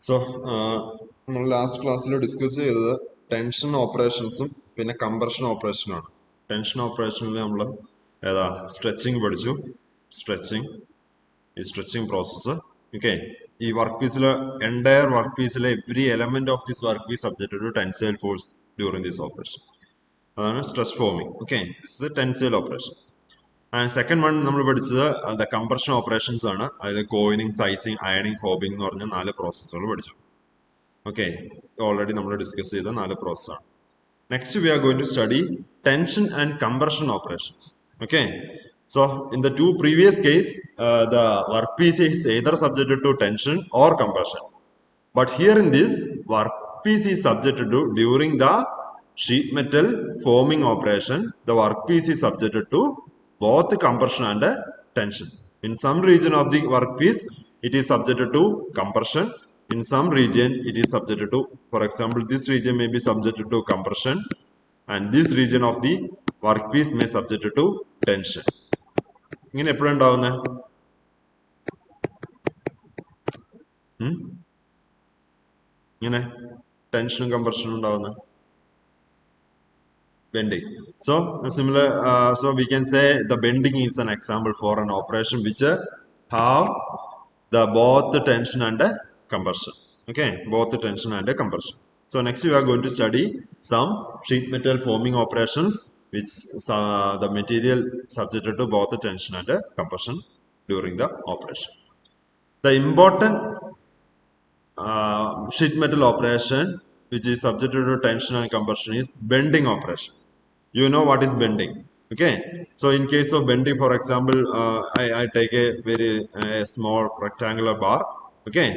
So, നമ്മൾ last ക്ലാസ്സിൽ discuss ചെയ്തത് ടെൻഷൻ ഓപ്പറേഷൻസും പിന്നെ കംപ്രഷൻ ഓപ്പറേഷനാണ്. ടെൻഷൻ ഓപ്പറേഷനിൽ നമ്മൾ ഏതാ സ്ട്രെച്ചിങ് പഠിച്ചു. സ്ട്രെച്ചിങ്, ഈ സ്ട്രെച്ചിങ് പ്രോസസ്സ്. ഓക്കെ, ഈ വർക്ക് പീസിലെ എൻറ്റയർ വർക്ക് പീസിലെ every element of this work piece subject to tensile force during this operation. അതാണ് stress forming. Okay, this is tensile operation. And second one നമ്മൾ പഠിച്ചത് the compression operations ആണ്. അതിൽ coining, sizing, അയണിങ്, ഹോബിംഗ് എന്ന് പറഞ്ഞ 4 പ്രോസസ്സുകൾ പഠിച്ചു. ഓക്കെ, ഓൾറെഡി നമ്മൾ ഡിസ്കസ് ചെയ്ത 4 പ്രോസസ്സാണ്. Next we are going to study tension and compression operations. Okay, so in the two previous case the workpiece is either subjected to tension or compression, but here in this workpiece is subjected to, during the sheet metal forming operation, the workpiece is subjected to both compression and tension. In some region of the workpiece it is subjected to compression, in some region it is subjected to, for example this region may be subjected to compression and this region of the workpiece may subjected to tension. ഇങ്ങനെ എപ്പോഴും ഉണ്ടാവുന്നത് ഇങ്ങനെ ടെൻഷനും കംപ്രഷനും ഉണ്ടാവുന്നത് bending. So similar, so we can say the bending is an example for an operation which have the both the tension and the compression. Okay, both the tension and the compression. So next we are going to study some sheet metal forming operations which the material subjected to both the tension and the compression during the operation. The important sheet metal operation which is subjected to tension and compression is bending operation. You know what is bending. Okay, so in case of bending, for example, I take a very small rectangular bar. Okay,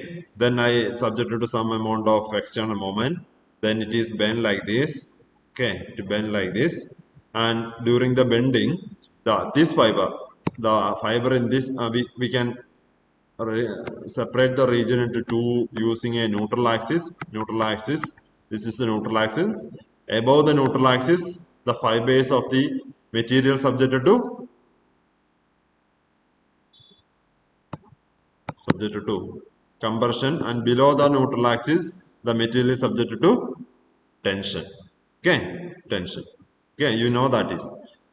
then I subject it to some amount of external moment, then it is bent like this. Okay, to bend like this, and during the bending this fiber, the fiber in this we can separate the region into two using a neutral axis. This is the neutral axis. Above the neutral axis the fibers of the material subjected to compression, and below the neutral axis the material is subjected to tension. Okay, tension. Okay, you know that is.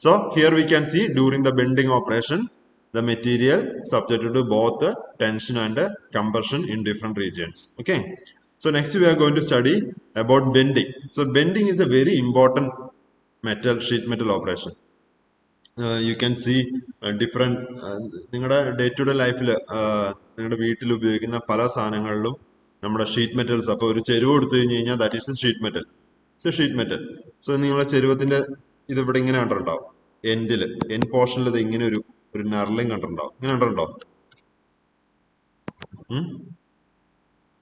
So here we can see during the bending operation the material subjected to both the tension and the compression in different regions. Okay, so next we are going to study about bending. So bending is a very important sheet metal operation. You can see different നിങ്ങളുടെ day to day ലൈഫിൽ നിങ്ങളുടെ വീട്ടിൽ ഉപയോഗിക്കുന്ന പല സാധനങ്ങളിലും നമ്മുടെ sheet metals, അപ്പോൾ ഒരു ചെരുവ് കൊടുത്തു കഴിഞ്ഞ് കഴിഞ്ഞാൽ that is sheet metal. Sheet metal. So നിങ്ങളുടെ ചെരുവത്തിന്റെ ഇത് ഇവിടെ ഇങ്ങനെ കണ്ടിട്ടുണ്ടാവും, എൻഡ് പോർഷനിൽ ഇത് ഇങ്ങനെ ഒരു നർലിങ് കണ്ടിട്ടുണ്ടാവും. ഇങ്ങനെ കണ്ടിട്ടുണ്ടോ?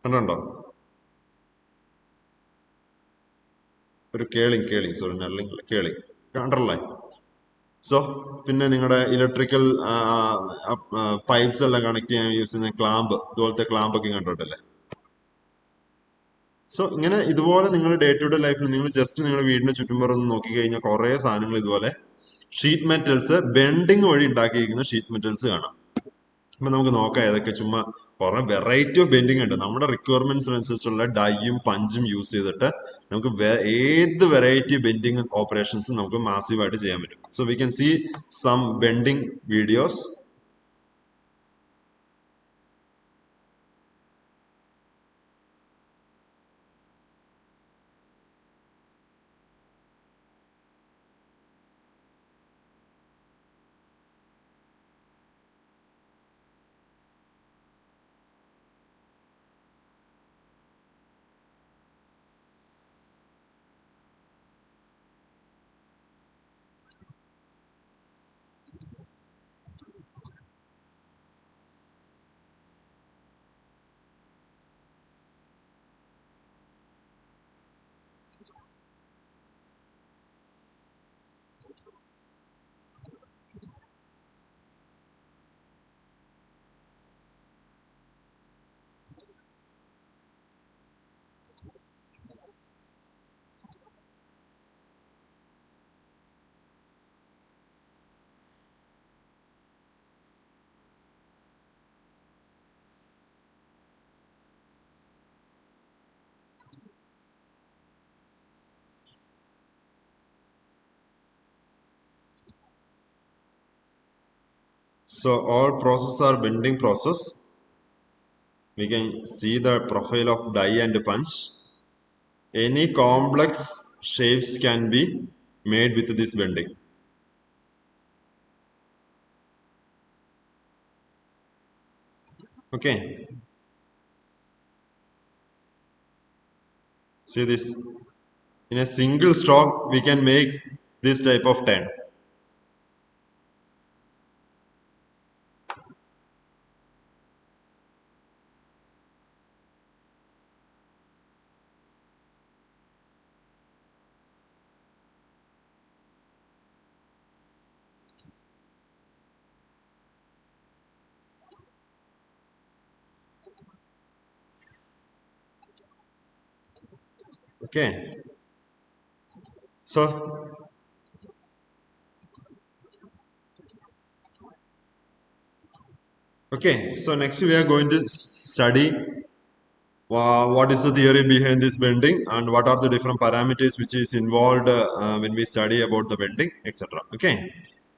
കണ്ടിട്ടുണ്ടോ? ഒരു കേളിങ് സോറി, നർലിങ് കേളിങ് കണ്ടല്ലേ? സോ പിന്നെ നിങ്ങളുടെ ഇലക്ട്രിക്കൽ പൈപ്സ് എല്ലാം കണക്ട് ചെയ്യാൻ യൂസ് ചെയ്യുന്ന ക്ലാമ്പ്, ഇതുപോലത്തെ ക്ലാമ്പ് ഒക്കെ കണ്ടിട്ടില്ലേ? സോ ഇങ്ങനെ ഇതുപോലെ നിങ്ങൾ ഡേ ടു ഡേ ലൈഫിൽ നിങ്ങൾ ജസ്റ്റ് നിങ്ങളുടെ വീടിന് ചുറ്റുമ്പുറം നോക്കി കഴിഞ്ഞാൽ കുറെ സാധനങ്ങൾ ഇതുപോലെ ഷീറ്റ് മെറ്റൽസ് ബെൻഡിങ് വഴി ഉണ്ടാക്കിയിരിക്കുന്ന ഷീറ്റ് മെറ്റൽസ് കാണാം. അപ്പൊ നമുക്ക് നോക്കാം ഏതൊക്കെ. ചുമ്മാ കുറെ വെറൈറ്റി ഓഫ് ബെൻഡിങ് ഉണ്ട്. നമ്മുടെ റിക്വയർമെന്റ്സിനനുസരിച്ചുള്ള ഡൈയും പഞ്ചും യൂസ് ചെയ്തിട്ട് നമുക്ക് ഏത് വെറൈറ്റി ബെൻഡിങ് ഓപ്പറേഷൻസും നമുക്ക് മാസീവായിട്ട് ചെയ്യാൻ പറ്റും. So we can see some bending videos. So all processes are bending process. We can see the profile of die and punch. Any complex shapes can be made with this bending. Okay, see this. In a single stroke, we can make this type of turn. Okay, so next we are going to study what is the theory behind this bending and what are the different parameters which is involved when we study about the bending, etc. Okay,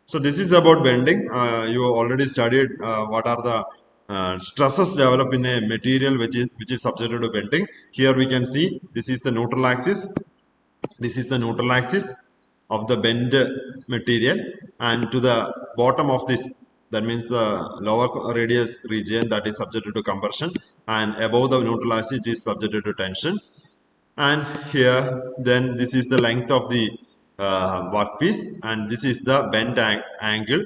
so this is about bending. You already studied what are the stresses developed in a material which is subjected to bending. Here we can see this is the neutral axis. This is the neutral axis of the bent material, and to the bottom of this, that means the lower radius region, that is subjected to compression, and above the neutral axis it is subjected to tension. And here then this is the length of the workpiece, and this is the bend angle,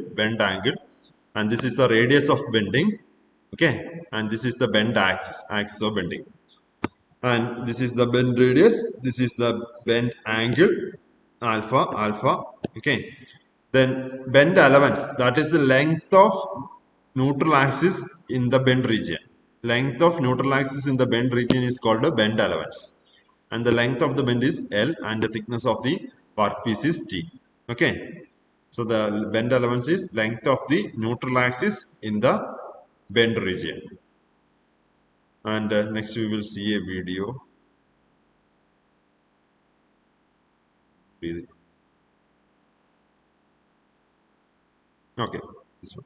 and this is the radius of bending. Okay, and this is the bend axis of bending, and this is the bend radius, this is the bend angle, alpha. Okay, then bend allowance, that is the length of neutral axis in the bend region. Length of neutral axis in the bend region is called a bend allowance, and the length of the bend is L, and the thickness of the workpiece is T. Okay, so the bend allowance is length of the neutral axis in the bend region. And next we will see a video. Okay, this one.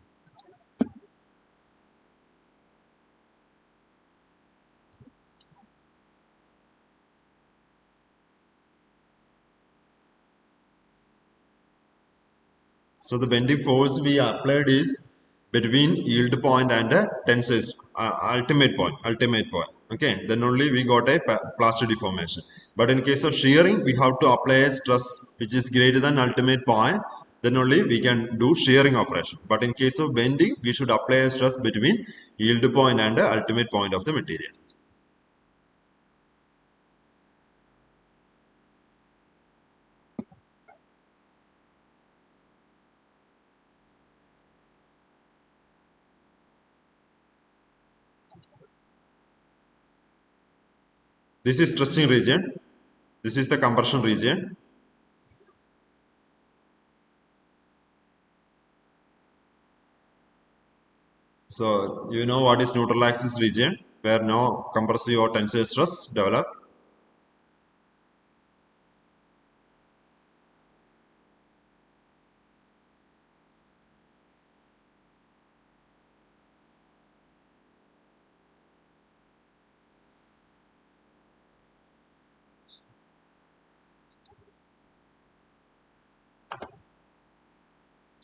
So the bending force we applied is between yield point and a tensile ultimate point. Okay, then only we got a plaster deformation. But in case of shearing, we have to apply a stress which is greater than ultimate point. Then only we can do shearing operation. But in case of bending, we should apply a stress between yield point and the ultimate point of the material. This is stretching region. This is the compression region. So you know what is neutral axis region, where no compressive or tensile stress develop.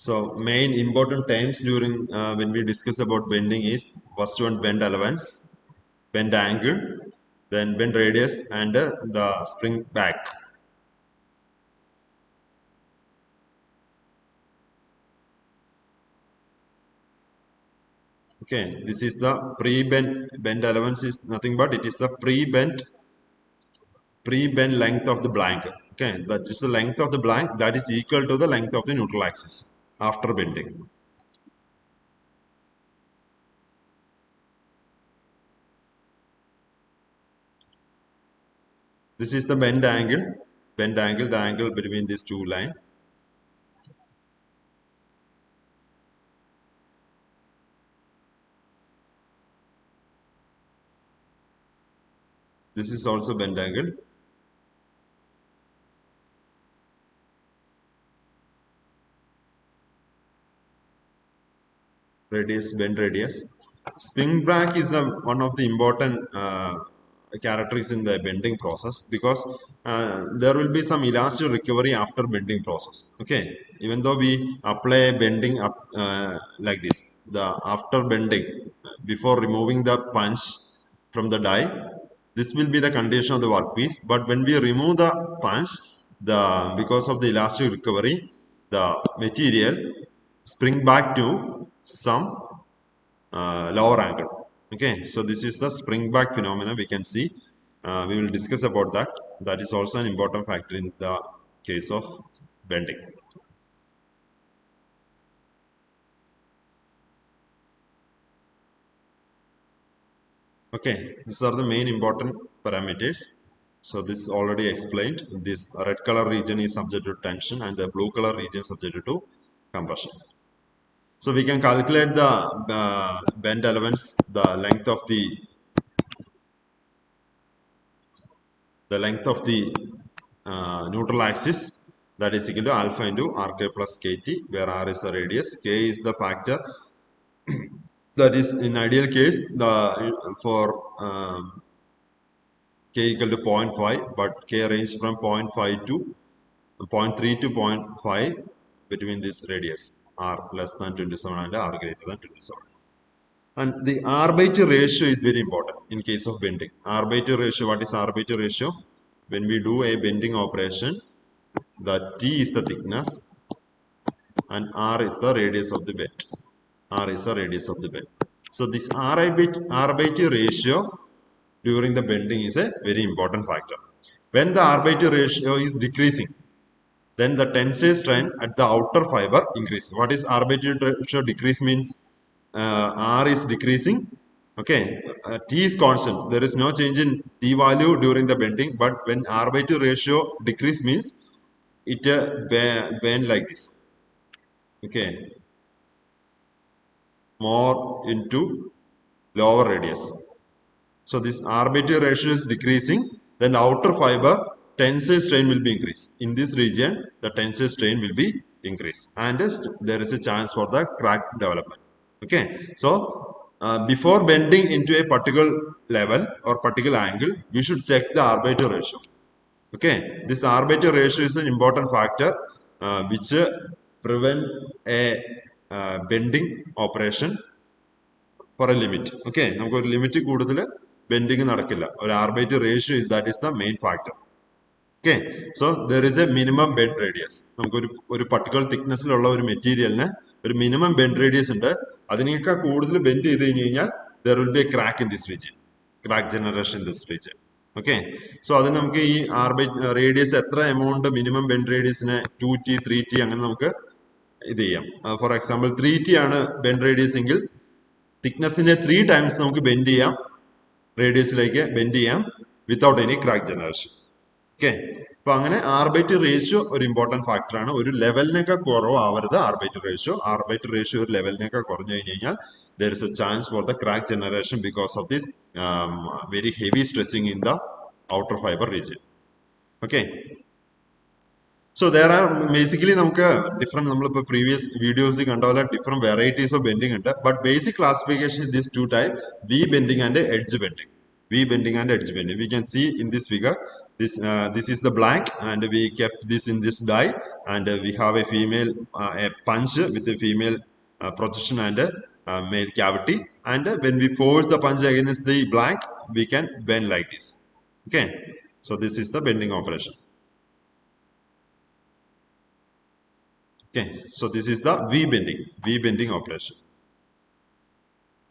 So main important terms during when we discuss about bending is first one, bend allowance, bend angle, then bend radius, and the spring back. Okay, this is the bend allowance is nothing but it is the pre-bend length of the blank. Okay, that is the length of the blank that is equal to the length of the neutral axis after bending. This is the bend angle, the angle between these two lines. This is also bend angle. radius, bend radius. Spring back is one of the important characteristics in the bending process, because there will be some elastic recovery after bending process. Okay, even though we apply bending up like this, the after bending, before removing the punch from the die, this will be the condition of the workpiece. But when we remove the punch, the because of the elastic recovery, the material spring back to some lower angle. Okay, so this is the spring back phenomena we can see. We will discuss about that. That is also an important factor in the case of bending. Okay, these are the main important parameters. So this already explained. This red color region is subject to tension and the blue color region is subject to compression. So we can calculate the bend elements, the length of the neutral axis, that is equal to alpha into rk plus kt, where r is the radius, k is the factor. That is in ideal case the for k equal to 0.5, but k range from 0.5 to 0.3 to 0.5 between this radius, r less than 27 and r greater than 27. And the r by t ratio is very important in case of bending. R by t ratio, what is r by t ratio? When we do a bending operation, the t is the thickness and r is the radius of the bend. R is the radius of the bend. So this r by t ratio during the bending is a very important factor. When the r by t ratio is decreasing, then the tensile strength at the outer fiber increases. What is r by t ratio decrease means? R is decreasing. Okay, T is constant. There is no change in T value during the bending, but when R by T ratio decrease means it bend like this. Okay, more into lower radius. So this R by T ratio is decreasing, then the outer fiber tensile strain will be increased. In this region, the tensile strain will be increased, and there is a chance for the crack development. Okay, so before bending into a particular level or particular angle, we should check the R by T ratio. Okay, this R by T ratio is an important factor which prevent a bending operation for a limit. Okay, നമുക്ക് ഒരു limit കൂടുതൽ bending നടക്കില്ല. ഒരു R by T ratio is that is the main factor. Okay, so there is a minimum bend radius. നമുക്കൊരു ഒരു particular thicknessലുള്ള ഒരു മെറ്റീരിയലിന് ഒരു minimum bend radius ഉണ്ട്. അതിനേക്കാൾ കൂടുതൽ ബെൻഡ് ചെയ്ത് കഴിഞ്ഞ് കഴിഞ്ഞാൽ there will be a crack in this region. Crack generation in this region. Okay, so അതിന് നമുക്ക് ഈ ആർ ബൈ റേഡിയസ് എത്ര എമൗണ്ട് മിനിമം ബെൻഡ് റേഡിയസിന് 2T 3T അങ്ങനെ നമുക്ക് ഇത് ചെയ്യാം. ഫോർ എക്സാമ്പിൾ 3T ആണ് ബെൻഡ് റേഡിയസ് എങ്കിൽ തിക്നെസ്സിന്റെ 3 ടൈംസ് നമുക്ക് ബെൻഡ് ചെയ്യാം, റേഡിയസിലേക്ക് ബെൻഡ് ചെയ്യാം without any crack generation. Okay, അപ്പൊ അങ്ങനെ ആർ ബൈ ടി റേഷ്യോ ഒരു ഇമ്പോർട്ടന്റ് ഫാക്ടറാണ്. ഒരു ലെവലിനൊക്കെ കുറവാവരുത് R by T ratio. R by T ratio ഒരു ലെവലിനൊക്കെ കുറഞ്ഞു കഴിഞ്ഞ് കഴിഞ്ഞാൽ there is a chance for the crack generation because of this very heavy stretching in the outer fiber region. Okay, so there are basically നമുക്ക് different, നമ്മളിപ്പോൾ previous വീഡിയോസിൽ കണ്ട പോലെ ഡിഫറെന്റ് വെറൈറ്റീസ് ഓഫ് ബെൻഡിങ് ഉണ്ട്. But basic classification this two type, V bending and edge bending. V bending and edge bending. We can see in this figure, this is the blank, and we kept this in this die, and we have a female a punch with a female projection and male cavity, and when we force the punch against the blank, we can bend like this. Okay, so this is the bending operation. Okay, so this is the V bending operation.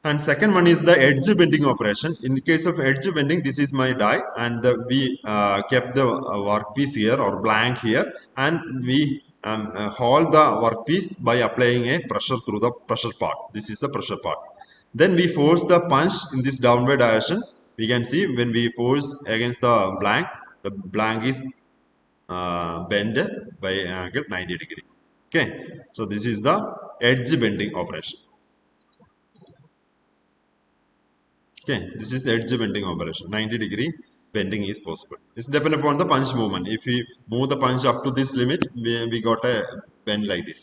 And second one is the edge bending operation. In the case of edge bending, this is my die, and we kept the workpiece here or blank here, and we hold the workpiece by applying a pressure through the pressure part. This is the pressure part. Then we force the punch in this downward direction. We can see when we force against the blank is bent by angle 90 degree. Okay, so this is the edge bending operation. Okay, this is the edge bending operation. 90 degree bending is possible. It's dependent upon the punch movement. If we move the punch up to this limit, we got a bend like this.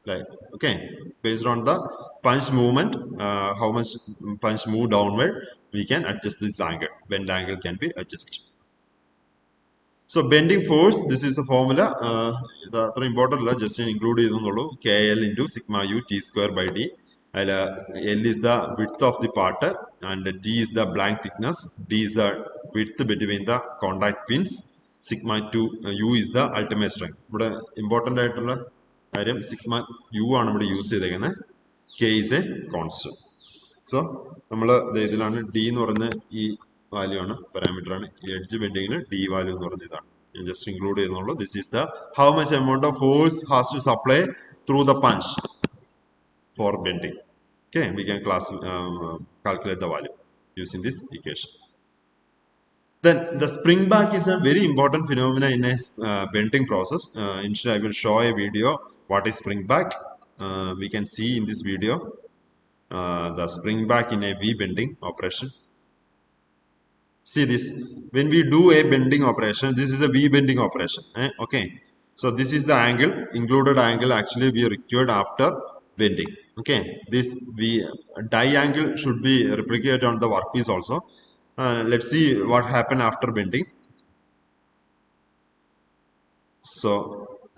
like, okay, based on the punch movement, how much punch move downward, we can adjust this angle. Bend angle can be adjusted. So bending force, this is the formula. The other important just include KL into sigma u t square by d. And, L is the width of the part and d is the blank thickness. D is the width between the contact pins. Sigma 2 u is the ultimate strength. But important ആയിട്ടുള്ള കാര്യം sigma u ആണ് ഇവിടെ use ചെയ്തേക്കുന്നത്. K is a constant. So നമ്മൾ ഇതിലാണ് D എന്ന് പറയുന്ന ഈ വാല്യൂ ആണ് പാരാമീറ്റർ ആണ് എഡ്ജ് ബെൻഡിങ്ങിന് ഡി വാല്യൂ എന്ന് പറയുന്ന ഇതാണ് ജസ്റ്റ് ഇൻക്ലൂഡ് ചെയ്യുന്നുള്ളൂ this is the how much amount of force has to supply through the punch for bending okay we can calculate the value using this equation. Then the spring back is a very important phenomena in a bending process. Initially I will show a video what is spring back. We can see in this video the spring back in a V bending operation. See this, when we do a bending operation, this is a V bending operation. Okay, so this is the angle, included angle actually we required after bending. Okay, this V die angle should be replicated on the workpiece also. Let's see what happened after bending. So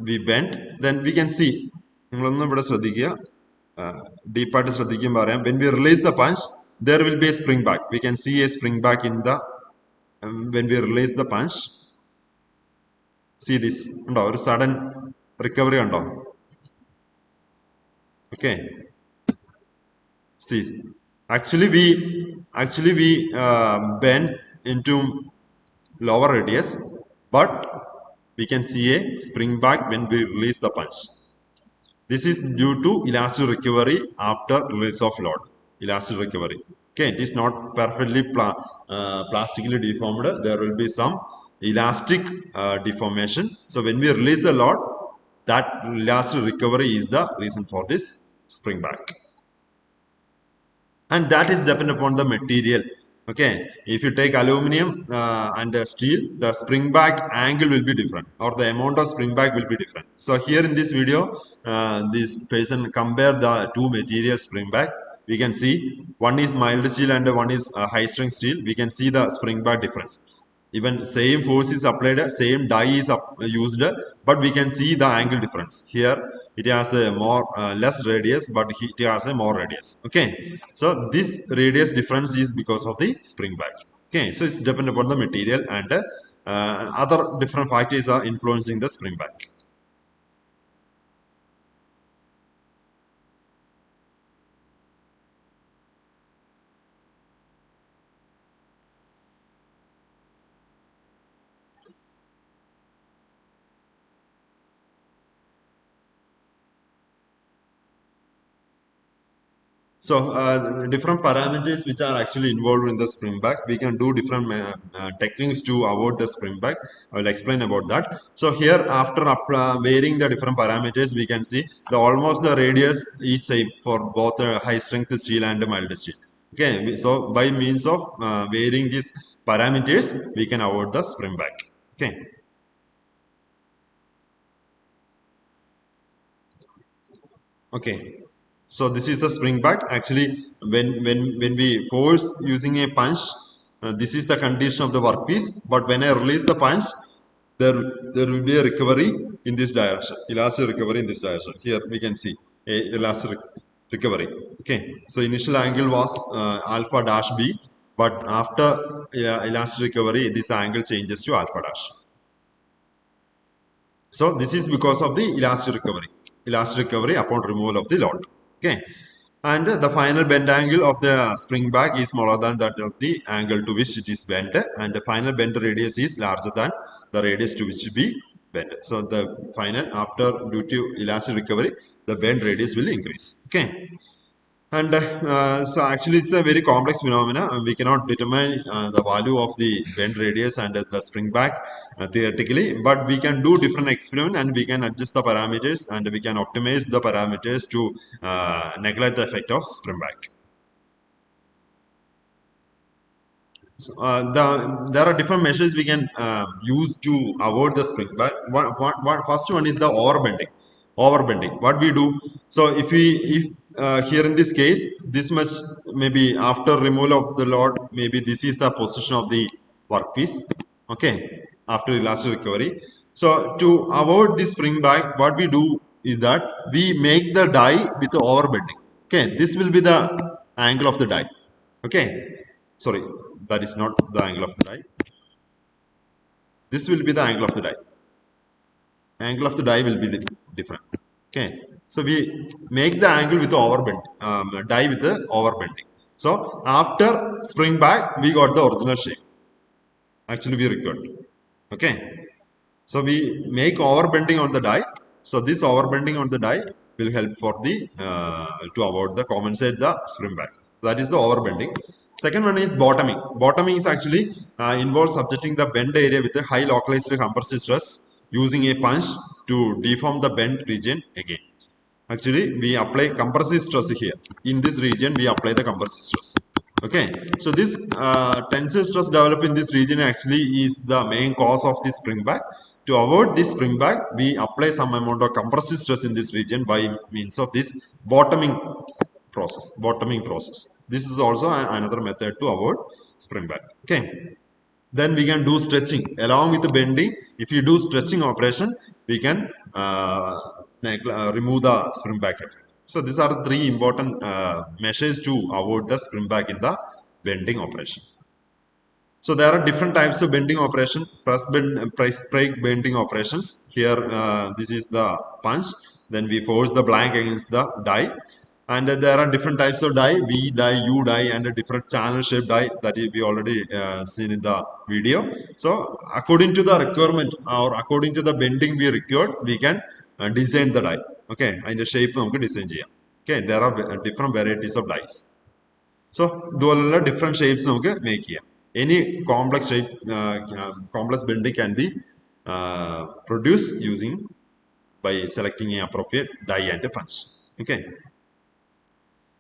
we bent, then we can see deep part is when we release the punch, there will be a spring back. We can see a spring back in the when we release the punch. See this, or sudden recovery undo. Okay, see, actually we bend into lower radius, but we can see a spring back when we release the punch. This is due to elastic recovery after release of load. Elastic recovery. Okay, it is not perfectly plastically deformed. There will be some elastic deformation. So when we release the load, that elastic recovery is the reason for this spring back. And that is dependent upon the material. Okay, if you take aluminum and steel, the spring back angle will be different, or the amount of spring back will be different. So here in this video, this person compare the two materials spring back. We can see one is mild steel and one is high strength steel. We can see the spring back difference. Even same force is applied, same die is used, but we can see the angle difference. Here it has a more less radius, but it has a more radius. Okay, so this radius difference is because of the spring back. Okay, so it's dependent upon the material, and other different factors are influencing the spring back. So different parameters which are actually involved in the spring back. We can do different techniques to avoid the spring back. I will explain about that. So here, after varying the different parameters, we can see the almost the radius is same for both high strength steel and mild steel. Okay, so by means of varying these parameters, we can avoid the spring back. Okay. Okay. So this is the spring back. Actually, when we force using a punch, this is the condition of the workpiece. But when I release the punch, there will be a recovery in this direction, elastic recovery in this direction. Here we can see a elastic recovery. Okay. So initial angle was alpha dash b, but after elastic recovery, this angle changes to alpha dash. So this is because of the elastic recovery upon removal of the load. Okay, and the final bend angle of the spring back is smaller than that of the angle to which it is bent, and the final bend radius is larger than the radius to which it be bent. So the final, after due to elastic recovery, the bend radius will increase. Okay. And so actually it's a very complex phenomena, and we cannot determine the value of the bend radius and the spring back theoretically, but we can do different experiment and we can adjust the parameters and we can optimize the parameters to neglect the effect of spring back. So, there are different measures we can use to avoid the spring back. First one is the overbending. What we do, So if here in this case, this much maybe after removal of the load, maybe this is the position of the workpiece. Okay, after elastic recovery. So to avoid this spring back, what we do is that we make the die with the overbending. Okay, this will be the angle of the die. Okay, sorry, that is not the angle of the die. This will be the angle of the die. Angle of the die will be different. Okay, so we make the angle with the overbend, die with the overbending. So after spring back, we got the original shape. Actually, we record. Okay, so we make overbending on the die. So this overbending on the die will help for the to avoid the compensate the spring back. That is the overbending. Second one is bottoming. Bottoming is actually involves subjecting the bend area with a high localized compressive stress using a punch to deform the bend region again. Actually, we apply compressive stress here. In this region, we apply the compressive stress. Okay, so this tensile stress developed in this region actually is the main cause of this spring back. To avoid this spring back, we apply some amount of compressive stress in this region by means of this bottoming process. Bottoming process. This is also another method to avoid spring back. Okay. Then we can do stretching along with the bending. If you do stretching operation, we can remove the spring back effect. So these are three important measures to avoid the spring back in the bending operation. So there are different types of bending operation. Press bend, press brake bending operations. Here, this is the punch. Then we force the blank against the die, and there are different types of die: V die, U die, and a different channel shape die that we already seen in the video. So according to the requirement or according to the bending we required, we can design the die. Okay, and the shape നമുക്ക് design ചെയ്യാം. Okay, there are different varieties of dies. So ഇതുപോലുള്ള different shapes നമുക്ക് make ചെയ്യാം. Any complex shape, complex bending can be produced using by selecting an appropriate die and punch. Okay.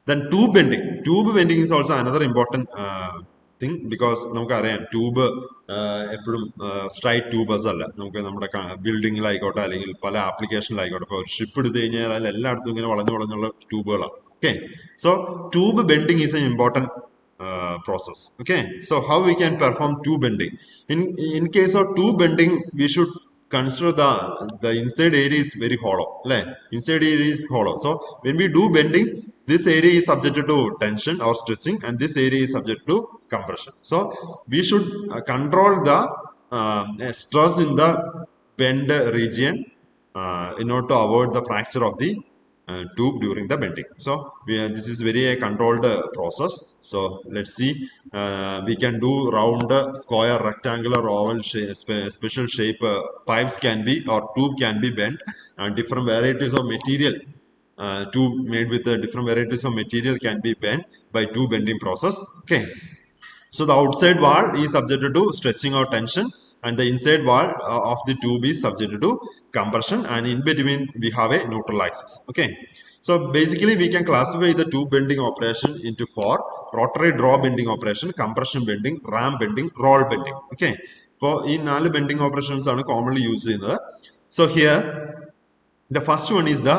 Then tube bending. Tube bending is also another important thing because നമുക്കറിയാം tube എപ്പോഴും straight tubers അല്ല. നമുക്ക് നമ്മുടെ ബിൽഡിങ്ങിലായിക്കോട്ടെ അല്ലെങ്കിൽ പല ആപ്ലിക്കേഷനിലായിക്കോട്ടെ. ഇപ്പോൾ ഒരു ship എടുത്തു കഴിഞ്ഞാൽ അതിൽ എല്ലായിടത്തും ഇങ്ങനെ വളഞ്ഞു വളഞ്ഞുള്ള ട്യൂബുകളാണ്. Okay, so tube bending is an important process. Okay, so how we can perform tube bending? In case of tube bending, we should consider the inside area is very hollow. Inside area is hollow. So when we do bending, this area is subjected to tension or stretching, and this area is subject to compression. So we should control the stress in the bend region in order to avoid the fracture of the tube during the bending. So this is very a controlled process. So let's see, we can do round, square, rectangular, oval, special shape pipes can be or tube can be bent, and different varieties of material tube made with different varieties of material can be bent by tube bending process. Okay. So the outside wall is subjected to stretching or tension, and the inside wall of the tube is subjected to compression, and in between we have a neutral axis. Okay. So basically we can classify the tube bending operation into four: rotary draw bending operation, compression bending, ram bending, roll bending. Okay. So in നാല് bending operations are commonly used in the. So here the first one is the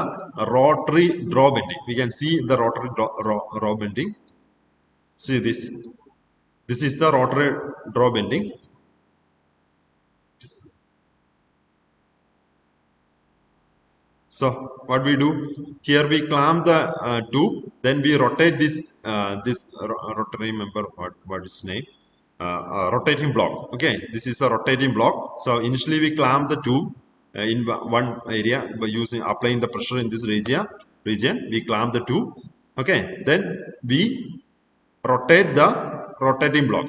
rotary draw bending. We can see the rotary draw bending. See this. This is the rotary draw bending. So what we do here, we clamp the tube, then we rotate this rotary member. What is name? Rotating block. Okay, this is a rotating block. So initially we clamp the tube in one area by using applying the pressure in this region. We clamp the tube. Okay, then we rotate the rotating block.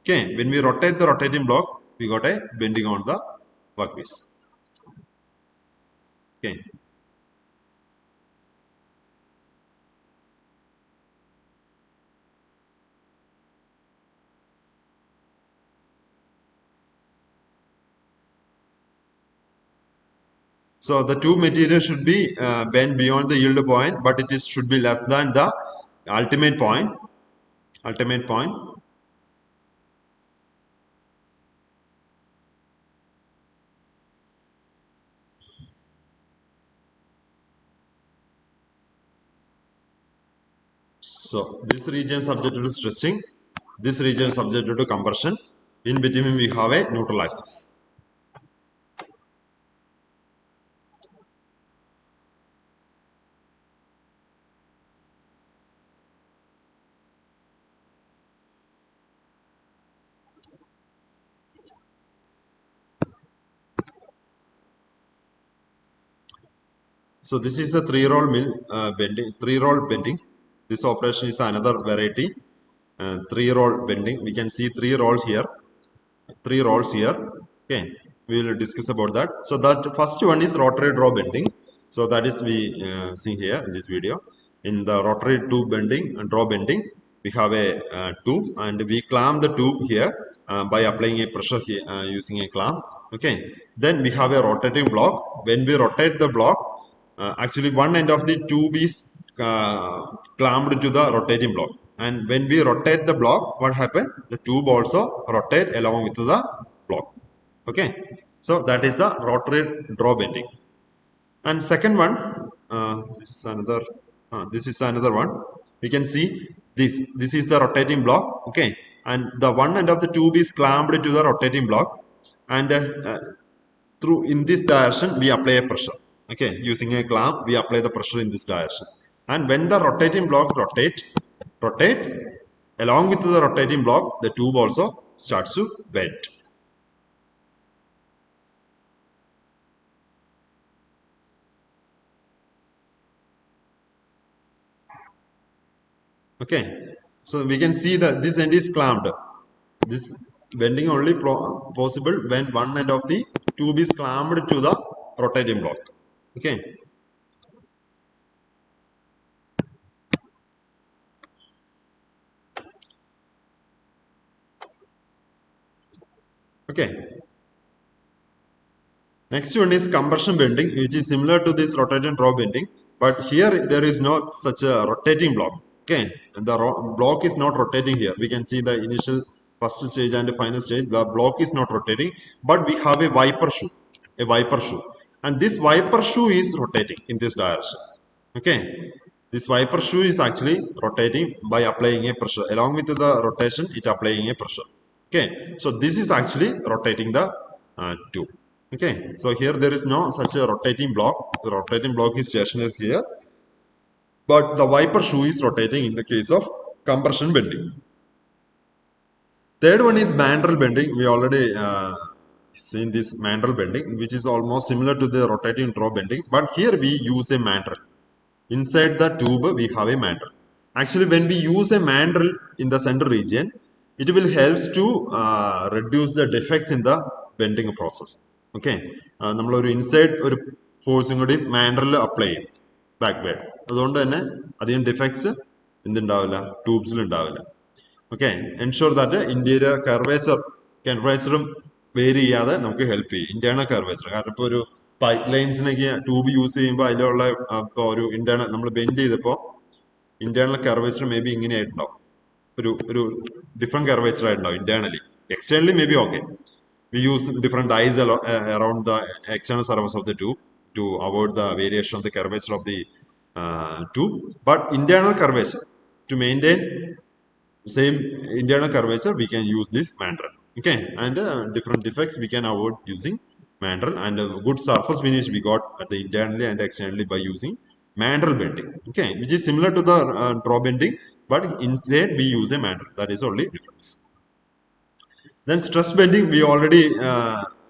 Okay, when we rotate the rotating block, we got a bending on the workpiece. Okay. So the tube material should be bent beyond the yield point, but it should be less than the ultimate point. Ultimate point. So this region is subjected to stretching, this region is subjected to compression. In between we have a neutral axis. So this is a three-roll mill bending, three-roll bending. This operation is another variety, three-roll bending. We can see three rolls here, Okay, we will discuss about that. So that first one is rotary draw bending. So that is we see here in this video. In the rotary tube bending and draw bending, we have a tube and we clamp the tube here by applying a pressure here using a clamp. Okay, then we have a rotating block. When we rotate the block, actually one end of the tube is clamped to the rotating block, and when we rotate the block, what happened? The tube also rotate along with the block. Okay, so that is the rotary draw bending. And second one, this is another one. We can see this is the rotating block. Okay, and the one end of the tube is clamped to the rotating block, and through in this direction we apply a pressure. Okay, using a clamp we apply the pressure in this direction, and when the rotating block rotate along with the rotating block, the tube also starts to bend. Okay, so we can see that this end is clamped. This bending only possible when one end of the tube is clamped to the rotating block. Okay, okay. Next one is compression bending, which is similar to this rotating draw bending, but here there is not such a rotating block. Okay, and the block is not rotating here. We can see the initial first stage and the final stage. The block is not rotating, but we have a wiper shoe, and this wiper shoe is rotating in this direction. Okay, this wiper shoe is actually rotating by applying a pressure. Along with the rotation, it applying a pressure. Okay, so this is actually rotating the tube. Okay, so here there is no such a rotating block. The rotating block is stationary here, but the wiper shoe is rotating in the case of compression bending. Third one is mandrel bending. We already seen this mandrel bending, which is almost similar to the rotating draw bending, but here we use a mandrel. Inside the tube, we have a mandrel. Actually, when we use a mandrel in the center region, it will helps to reduce the defects in the bending process. Okay, നമ്മൾ ഒരു inside ഒരു ഫോഴ്സും കൂടി മാൻഡ്രലിൽ apply ചെയ്യും backward. അതുകൊണ്ട് തന്നെ അധികം defects എന്തുണ്ടാവില്ല, ട്യൂബ്സിൽ ഉണ്ടാവില്ല. ഓക്കെ, എൻഷുർ ദാറ്റ് ഇന്റീരിയർ കർവേച്ചറും വേരി ചെയ്യാതെ നമുക്ക് ഹെൽപ്പ് ചെയ്യും. ഇന്റേണൽ കർവേച്ചർ, കാരണം ഇപ്പോൾ ഒരു പൈപ്പ് ലൈൻസിനൊക്കെ ട്യൂബ് യൂസ് ചെയ്യുമ്പോൾ അതിലുള്ള ഇപ്പോൾ ഒരു ഇന്റേണൽ നമ്മൾ ബെൻഡ് ചെയ്തപ്പോൾ ഇന്റേണൽ കർവേച്ചർ മേ ബി ഇങ്ങനെ ആയിട്ടുണ്ടാവും, ഒരു ഡിഫറെന്റ് കർവേച്ചർ ആയിട്ടുണ്ടാവും internally. Externally may be okay. We use different dies around the external surface of the tube to avoid the variation of the curvature of the tube. But internal curvature, to maintain same internal curvature, we can use this mandrel. Okay, and different defects we can avoid using mandrel, and good surface finish we got at the internally and externally by using mandrel bending. Okay, which is similar to the draw bending, but instead we use a mandrel. That is only difference. Then stress bending, we already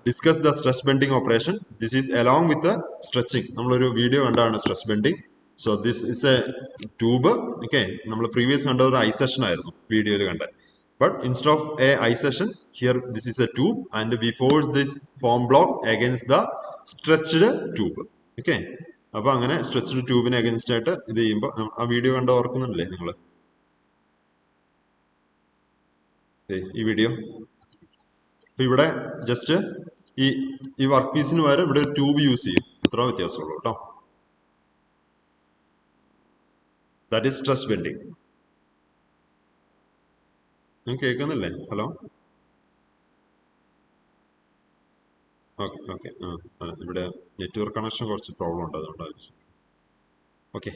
discussed the stress bending operation. This is along with the stretching. നമ്മളൊരു video കണ്ടാണ് stress bending. So this is A tube. Okay, നമ്മൾ previous കണ്ട ഒരു I session ആയിരുന്നു വീഡിയോയിൽ കണ്ടത്. But instead of A I session, here this is A tube and we force this form block against the stretched tube. Okay, അപ്പൊ അങ്ങനെ stretched ട്യൂബിന് against ആയിട്ട് ഇത് ചെയ്യുമ്പോൾ ആ വീഡിയോ കണ്ട് ഓർക്കുന്നുണ്ടല്ലേ നിങ്ങൾ? ഈ വീഡിയോ അപ്പൊ ഇവിടെ ജസ്റ്റ് ഈ വർക്ക് പീസിന് പകരം ഇവിടെ ഒരു ട്യൂബ് യൂസ് ചെയ്യും, അത്ര വ്യത്യാസമുള്ളൂ കേട്ടോ. That is stress bending. ഞാൻ കേൾക്കുന്നില്ലേ? Hello, okay okay. ഇവിടെ നെറ്റ്വർക്ക് കണക്ഷൻ കുറച്ച് പ്രോബ്ലം ഉണ്ട്, അതുകൊണ്ടാണ്. Okay,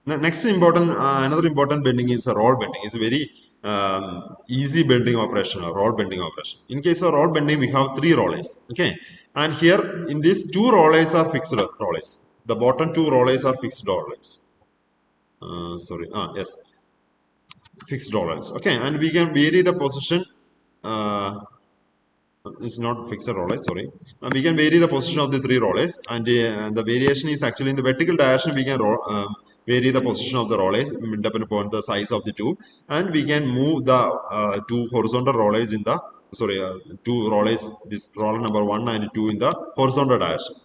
The next important, another important bending is a roll bending. It's a very easy bending operation, a roll bending operation. In case of roll bending, we have three rollers. Okay, and here in these two rollers are fixed rollers. The bottom two rollers are fixed rollers. Sorry, yes, fixed rollers. Okay, and we can vary the position. Uh, it's not fixed rollers, sorry. We can vary the position of the three rollers, and the variation is actually in the vertical direction. We can vary the position of the rollers depending upon the size of the tube, and we can move the two horizontal rollers in the two rollers, this roller number 1 and 2 in the horizontal direction,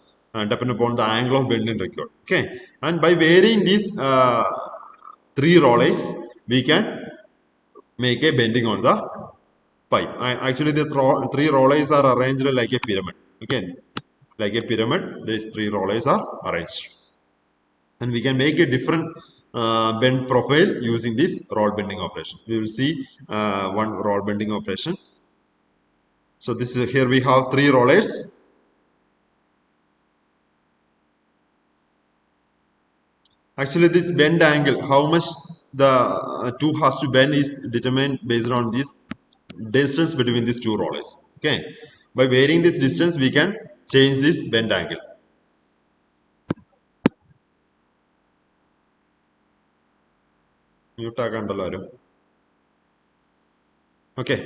depending upon the angle of bending required. Okay, and by varying these three rollers, we can make a bending on the pipe. Actually, the three rollers are arranged like a pyramid. Okay, like a pyramid, these three rollers are arranged. And we can make a different bend profile using this roll bending operation. We will see one roll bending operation. So this is here we have three rollers. Actually, this bend angle, how much the tube has to bend is determined based on this distance between these two rollers. Okay, by varying this distance, we can change this bend angle. Mute ആക്കണ്ടല്ലോ ആരും. Okay.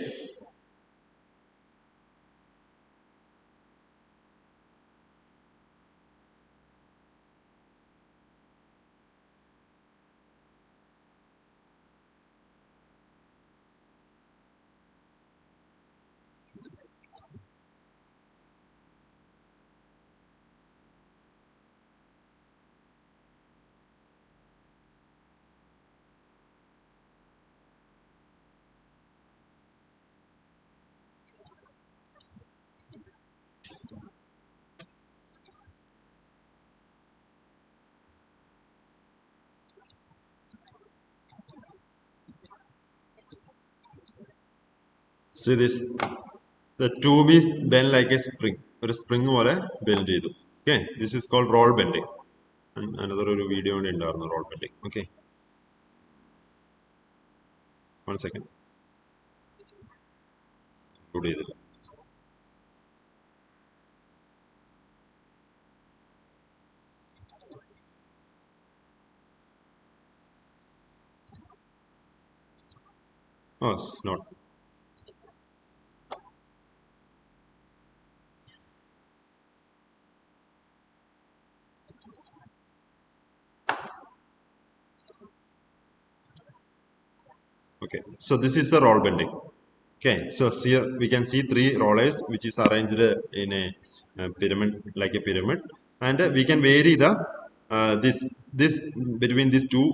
See this. The tube is bent like a spring. ഒരു spring പോലെ bend ചെയ്തു. Okay, this is called roll bending. Another ഒരു video ഉണ്ടായിരുന്നു roll bending. Okay, 1 second. Include ചെയ്തില്ല. Oh, it's not. Okay, so this is the roll bending. Okay, so here we can see three rollers which is arranged in a pyramid, like a pyramid, and we can vary the this between these two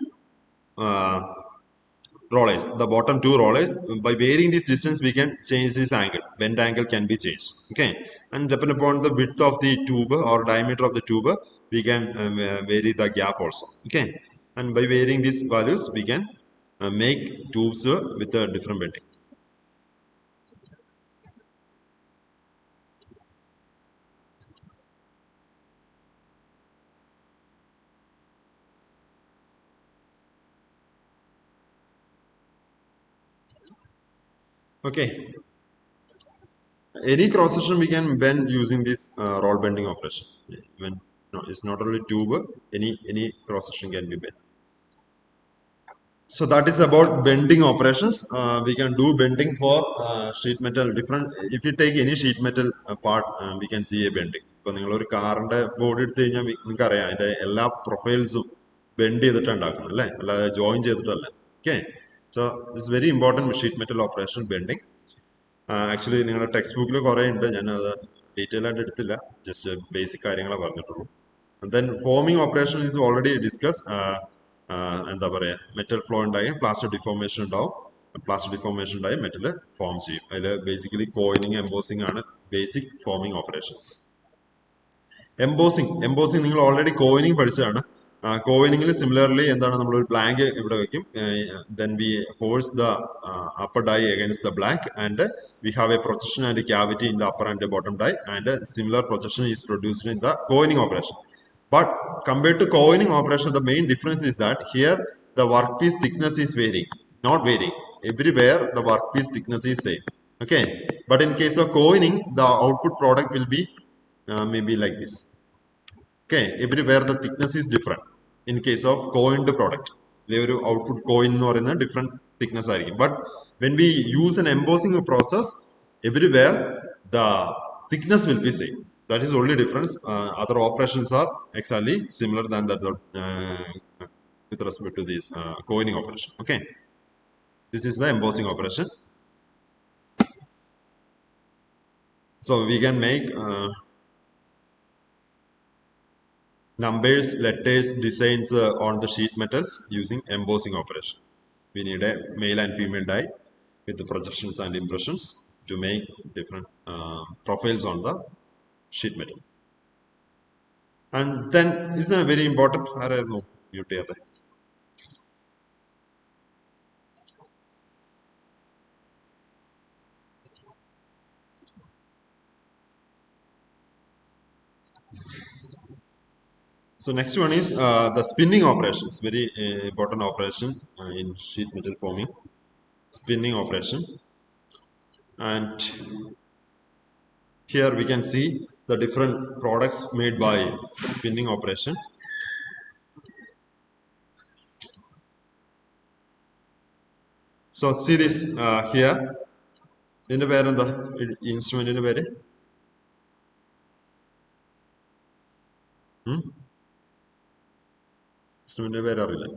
uh, rollers, the bottom two rollers. By varying this distance, we can change this angle. Bend angle can be changed. Okay, and depending upon the width of the tube or diameter of the tube, we can vary the gap also. Okay, and by varying these values, we can make tubes with a different bending. Okay, any cross section we can bend using this roll bending operation. When no, it's not only tube, any cross section can be bent. So that is about bending operations. We can do bending for sheet metal. Different. If you take any sheet metal part, we can see a bending. ഇപ്പോൾ നിങ്ങൾ ഒരു കാറിന്റെ body എടുത്തു കഴിഞ്ഞാൽ നിങ്ങൾക്ക് അറിയാം അതിന്റെ എല്ലാ പ്രൊഫൈൽസും ബെൻഡ് ചെയ്തിട്ട് ഉണ്ടാക്കുന്നത് അല്ലേ, അല്ലാതെ ജോയിൻ ചെയ്തിട്ടല്ല. Okay, so it's very important sheet metal operation bending. Actually നിങ്ങളുടെ ടെക്സ്റ്റ് ബുക്കിൽ കുറേ ഉണ്ട്, ഞാനത് ഡീറ്റെയിൽ ആയിട്ട് എടുത്തില്ല, ജസ്റ്റ് ബേസിക് കാര്യങ്ങളെ പറഞ്ഞിട്ടുള്ളൂ. Then forming operation is already discuss. എന്താ പറയുക, മെറ്റൽ ഫ്ലോ ഉണ്ടായി പ്ലാസ്റ്റർ ഡിഫോർമേഷൻ ഉണ്ടാവും, പ്ലാസ്റ്റർ ഡിഫോർമേഷൻ ഉണ്ടായി മെറ്റൽ ഫോം ചെയ്യും. അതിൽ ബേസിക്കലി കോയിനിങ് എംബോസിംഗ് ആണ് ബേസിക് ഫോമിംഗ് ഓപ്പറേഷൻസ്. എംബോസിംഗ് നിങ്ങൾ ഓൾറെഡി കോയിനിങ് പഠിച്ചതാണ്. കോയിനിങ്ങിൽ സിമിലർലി എന്താണ്, നമ്മളൊരു ബ്ലാങ്ക് ഇവിടെ വെക്കും, then we force the upper die against the blank, and we have a projection and a cavity in the upper and the bottom die, and similar projection is produced in the coining operation. But compared to coining operation, the main difference is that here the workpiece thickness is varying, not varying. Everywhere the workpiece thickness is same. Okay, but in case of coining, the output product will be maybe like this. Okay, everywhere the thickness is different. In case of coined product, ഒരു output coin എന്ന് പറയുന്ന different thickness ആയിരിക്കും. But when we use an embossing process, everywhere the thickness will be same. That is only difference. Other operations are exactly similar than that with respect to this coining operation. Okay, this is the embossing operation. So we can make numbers, letters, designs on the sheet metals using embossing operation. We need a male and female die with the projections and impressions to make different profiles on the sheet metal. And then this is a very important. So next one is the spinning operations. Very important operation in sheet metal forming. Spinning operation. And here we can see the different products made by the spinning operation. So see this here. ഇതിന്റെ പേരെന്താ ഇൻസ്ട്രുമെന്റിന്റെ പേര് ഇൻസ്ട്രുമെന്റിന്റെ പേര് അറിയില്ല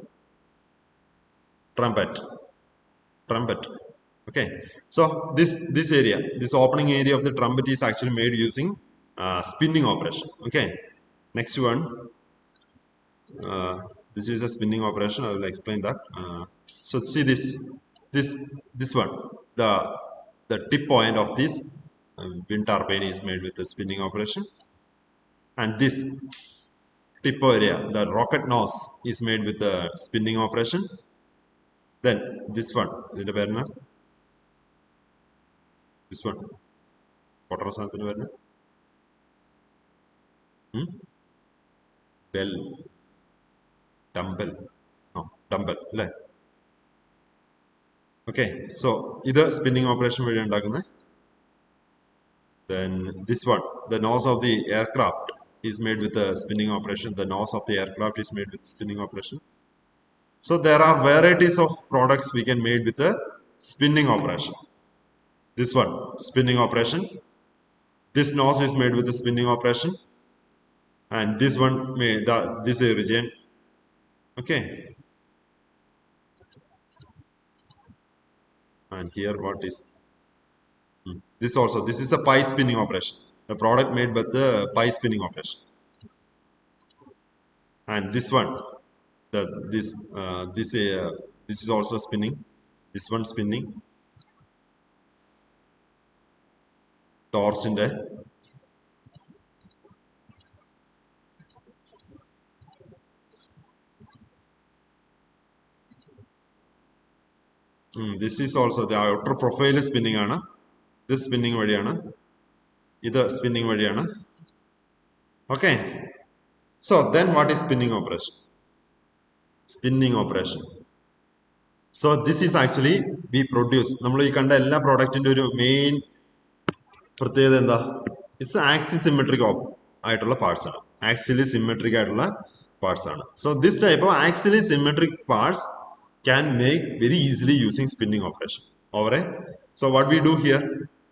trumpet. Okay, so this area, this opening area of the trumpet is actually made using spinning operation. Okay, next one, this is a spinning operation. I will explain that. So see this this one, the tip point of this wind turbine is made with the spinning operation, and this tip area, the rocket nose, is made with the spinning operation. Then this one, this one, bell, dumbbell, no, dumbbell, right? Okay, so either spinning operation വഴി ഉണ്ടാക്കുന്നത്. Then this one, the nose of the aircraft is made with the spinning operation. The nose of the aircraft is made with spinning operation. So there are varieties of products we can made with the spinning operation. This one, spinning operation. This nose is made with the spinning operation, and this one made this region. Okay, and here what is this also? This is a pie spinning operation. The product made by the pie spinning operation. And this one, this is also spinning. This one spinning. Torch in there. This is also the outer profile spinning ആണ്. This spinning വഴിയാണ്. ഇത് spinning വഴിയാണ്. Okay. So then what is spinning operation? Spinning operation. So this is actually we produce. നമ്മൾ ഈ കണ്ട എല്ലാ പ്രോഡക്റ്റിന്റെ ഒരു main പ്രത്യേകത എന്താ? ഇറ്റ്സ് ആക്സി സിമെട്രിക് ആയിട്ടുള്ള പാർട്സ് ആണ്. ആക്സിലി സിമെട്രിക് ആയിട്ടുള്ള parts ആണ്. So this type of axially symmetric parts can make very easily using spinning operation. Alright. So what we do here,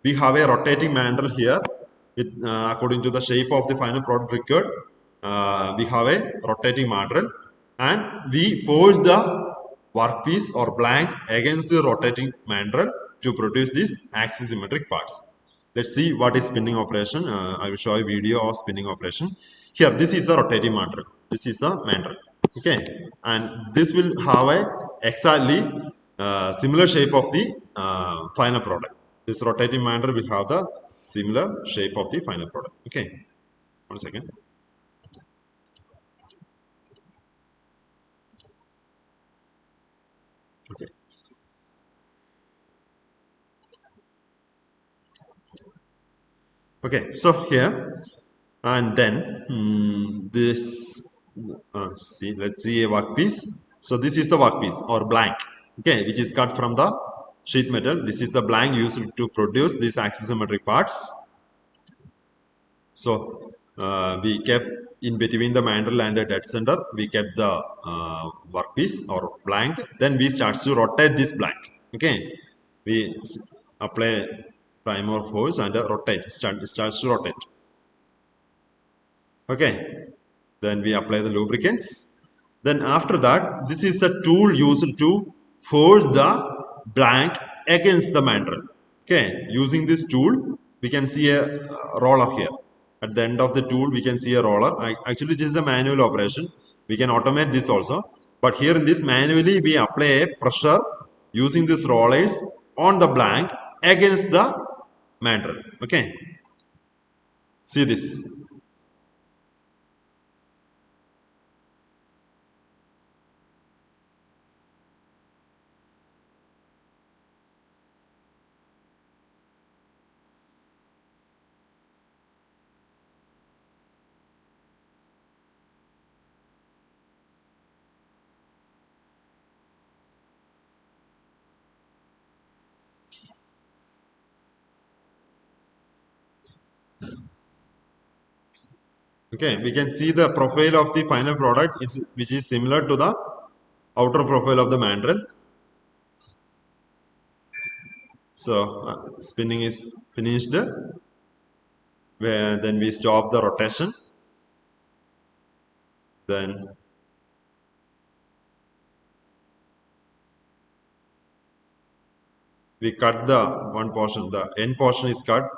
we have a rotating mandrel here. According to the shape of the final product required, we have a rotating mandrel, and we force the workpiece or blank against the rotating mandrel to produce these axisymmetric parts. Let's see what is spinning operation. I will show a video of spinning operation. Here, this is the rotating mandrel. This is the mandrel. Okay, and this will have a exactly similar shape of the final product. This rotating mandrel will have the similar shape of the final product. Okay, 1 second. Okay. Okay, so here And then this see, let's see a workpiece. So this is the workpiece or blank, okay, which is cut from the sheet metal. This is the blank used to produce these axisymmetric parts. So we kept in between the mandrel and the dead center, we kept the workpiece or blank. Then we start to rotate this blank, okay. We apply primer force and rotate, starts to rotate. Okay, then we apply the lubricants. Then after that, this is the tool used to force the blank against the mandrel. Okay, using this tool, we can see a roller here. At the end of the tool, we can see a roller. Actually, this is a manual operation. We can automate this also. But here in this manually, we apply a pressure using these rollers on the blank against the mandrel. Okay, see this. Okay, we can see the profile of the final product which is similar to the outer profile of the mandrel. So spinning is finished. Where then we stop the rotation. Then we cut the one portion. The end portion is cut.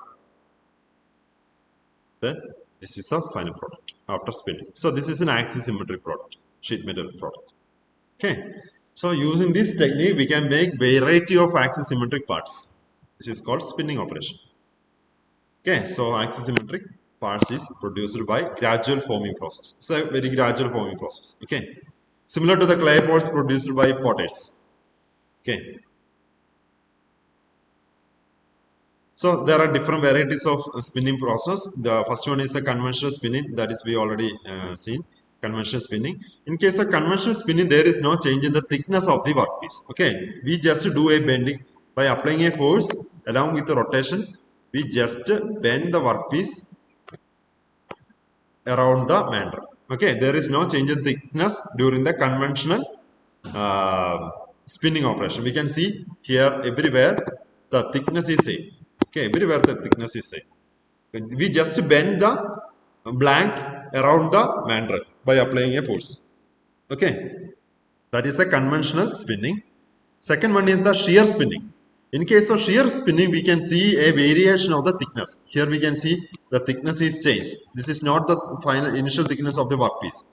Then this is the final product after spinning. So this is an axis symmetry product, sheet metal product. Okay. So using this technique, we can make variety of axis symmetric parts. This is called spinning operation. Okay, so axisymmetric parts is produced by gradual forming process. It's a very gradual forming process. Okay, similar to the clay pots produced by potters. Okay, so there are different varieties of spinning process. The first one is the conventional spinning, that is we already seen. Conventional spinning. In case of conventional spinning, there is no change in the thickness of the workpiece. Okay, we just do a bending by applying a force along with the rotation. We just bend the workpiece around the mandrel. Okay, there is no change in thickness during the conventional spinning operation. We can see here everywhere the thickness is same. Okay, everywhere the thickness is same. We just bend the blank around the mandrel by applying a force. Okay, that is the conventional spinning. Second one is the shear spinning. In case of shear spinning, we can see a variation of the thickness. Here we can see the thickness is changed. This is not the final initial thickness of the workpiece.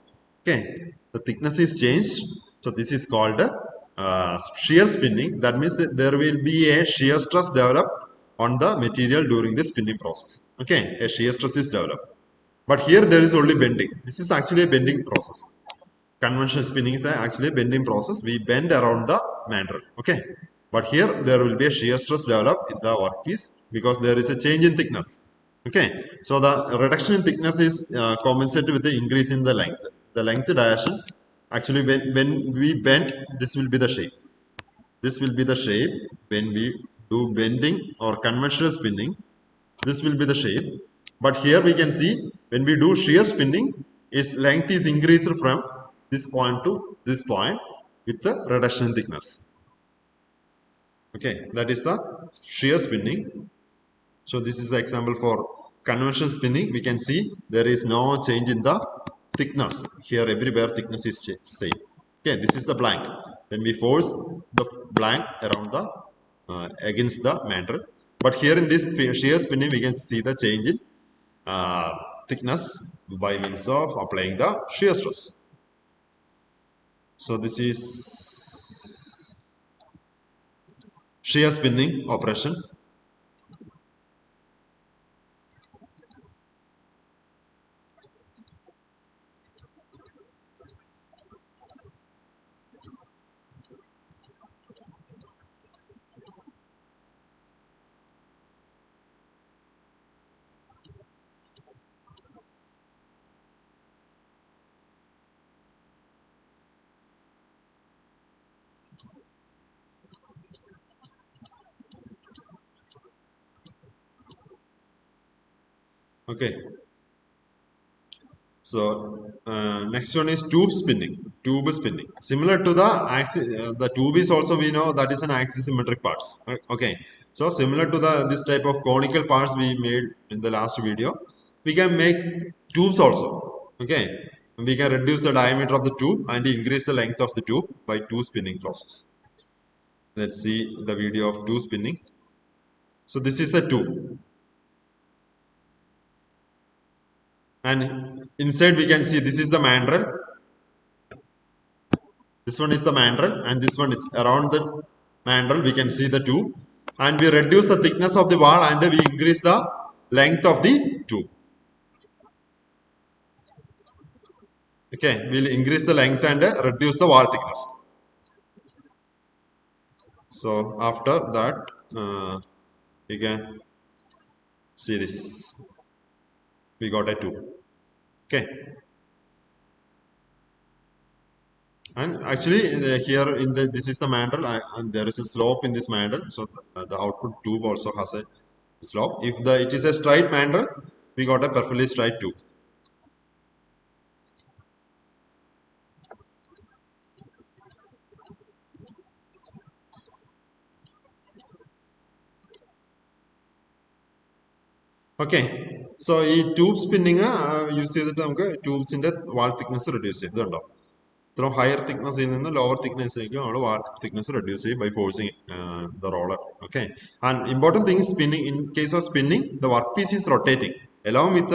Okay, the thickness is changed. So this is called shear spinning. That means that there will be a shear stress developed on the material during the spinning process. Okay, a shear stress is developed. But here there is only bending. This is actually a bending process. Conventional spinning is actually a bending process. We bend around the mandrel. Okay. But here there will be a shear stress developed in the workpiece because there is a change in thickness. Okay. So the reduction in thickness is compensated with the increase in the length. The length direction, actually when we bend, this will be the shape. This will be the shape when we do bending or conventional spinning. This will be the shape. But here we can see when we do shear spinning, its length is increased from this point to this point with the reduction in thickness. Okay, that is the shear spinning. So this is the example for conventional spinning. We can see there is no change in the thickness. Here everywhere thickness is same. Okay, this is the blank. When we force the blank around the against the mandrel. But here in this shear spinning, we can see the change in uh, thickness by means of applying the shear stress. So this is shear spinning operation. Okay. So next one is tube spinning. Tube spinning. Similar to the axis, the tube is also we know that is an axis symmetric parts. Okay. So similar to the this type of conical parts we made in the last video, we can make tubes also. Okay. We can reduce the diameter of the tube and increase the length of the tube by tube spinning process. Let's see the video of tube spinning. So this is the tube. And inside we can see this is the mandrel. This one is the mandrel and this one is around the mandrel. We can see the tube and we reduce the thickness of the wall and we increase the length of the tube. Okay, we'll increase the length and reduce the wall thickness. So after that, we can see this. We got a tube. Okay. And actually here in the this is the mandrel and there is a slope in this mandrel, so the output tube also has a slope. If it is a straight mandrel, we got a perfectly straight tube. Okay, so ഈ tube spinning use ചെയ്തിട്ട് നമുക്ക് ട്യൂബ്സിന്റെ വാൾ thickness reduce ചെയ്യും ഇതുണ്ടോ ഇത്ര higher തിക്നെസ്സിൽ നിന്ന് lower തിക്നെസ്സിലേക്ക് നമ്മൾ wall thickness reduce ചെയ്യും by forcing the roller okay and important thing spinning in case of spinning the work piece is rotating along with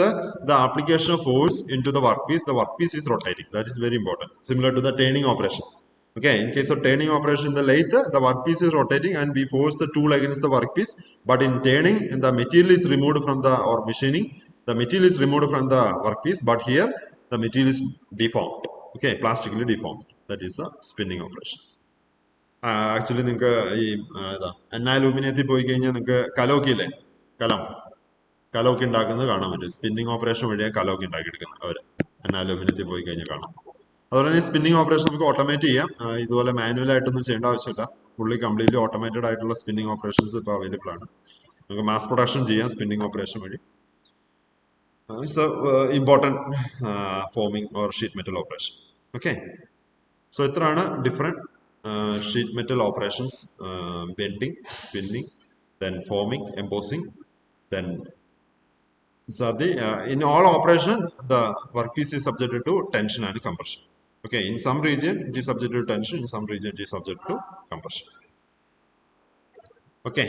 the application of force into the workpiece is rotating. That is very important, similar to the turning operation. Okay, in case of turning operation in the lathe, the workpiece is rotating and we force the tool against the workpiece. But in turning, the material is removed from the, or machining, the material is removed from the workpiece. But here, the material is deformed. Okay, plastically deformed. That is the spinning operation. Actually, നിങ്ങൾക്ക് ഈ അനാലൂമിനിയത്തിൽ പോയി കഴിഞ്ഞാൽ നിങ്ങൾക്ക് കലോക്കിയില്ലേ കലം കലമൊക്കെ ഉണ്ടാക്കുന്നത് കാണാൻ പറ്റും spinning operation വഴിയാണ് കലമൊക്കെ ഉണ്ടാക്കിയെടുക്കുന്നത് അവർ അനാലൂമിനിയത്തിൽ പോയി കഴിഞ്ഞാൽ കാണാം അതുപോലെ തന്നെ സ്പിന്നിങ് ഓപ്പറേഷൻ നമുക്ക് ഓട്ടോമേറ്റ് ചെയ്യാം ഇതുപോലെ മാനുവൽ ആയിട്ടൊന്നും ചെയ്യേണ്ട ആവശ്യമില്ല ഫുള്ളി കംപ്ലീറ്റ്ലി ഓട്ടോമേറ്റഡ് ആയിട്ടുള്ള സ്പിന്നിങ് ഓപ്പറേഷൻസ് ഇപ്പോൾ അവൈലബിൾ ആണ് നമുക്ക് മാസ് പ്രൊഡക്ഷൻ ചെയ്യാം സ്പിന്നിങ് ഓപ്പറേഷൻ വഴി it's important forming or sheet metal operation okay so ഇത്രയാണ് different sheet metal operations bending spinning then forming embossing then so in all operation the workpiece is subjected to tension and compression. Okay, in some region it is subjected to tension, in some region it is subject to compression. Okay.